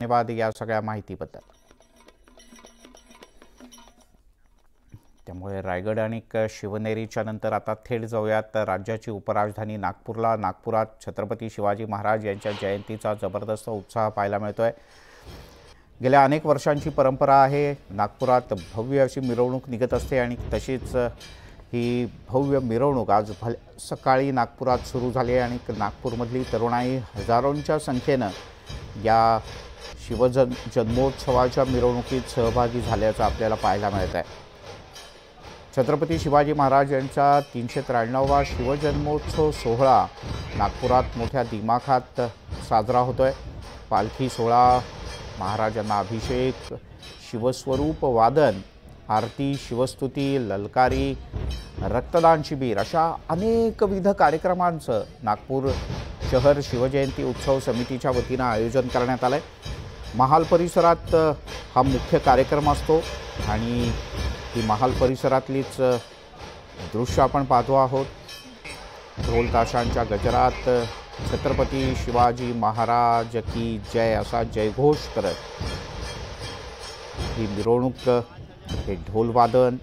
धन्यवाद या सगळ्या माहितीबद्दल। त्यामुळे रायगड आणि शिवनेरीच्या नंतर आता थेट जाऊयात राज्याची उपराजधानी नागपूरला। नागपुरात छत्रपती शिवाजी महाराज यांच्या जयंतीचा जबरदस्त उत्साह पाहायला मिळतोय। गेल्या अनेक वर्षांची परंपरा आहे। नागपुरात भव्य अशी मिरवणूक निघत असते आणि तशीच ही भव्य मिरवणूक आज सकाळी नागपुरात सुरू झाली आहे आणि नागपूरमधली तरुणाई हजारोंच्या संख्येने या शिवजन्मोत्सवाच्या मिरवणुकीत सहभागी झाल्याचं आपल्याला पाहायला मिळत आहे। छत्रपती शिवाजी महाराज यांचा 393वा शिवजन्मोत्सव सोहळा नागपुरात मोठ्या दिमाखात साजरा होतोय। पालखी सोहळा, महाराजांना अभिषेक, शिवस्वरूप वादन, आरती, शिवस्तुती, ललकारी, रक्तदान शिबिर अशा अनेकविध कार्यक्रमांचं नागपूर शहर शिवजयंती उत्सव समितीच्या वतीने आयोजन करण्यात आलंय। महाल परिसरात हा मुख्य कार्यक्रम असतो आणि ही महाल परिसरातलीच दृश्य आपण पाहतो आहोत। ढोल ताशांच्या गजरात छत्रपती शिवाजी महाराज की जय असा जयघोष करत ही मिरवणूक, हे ढोल वादन,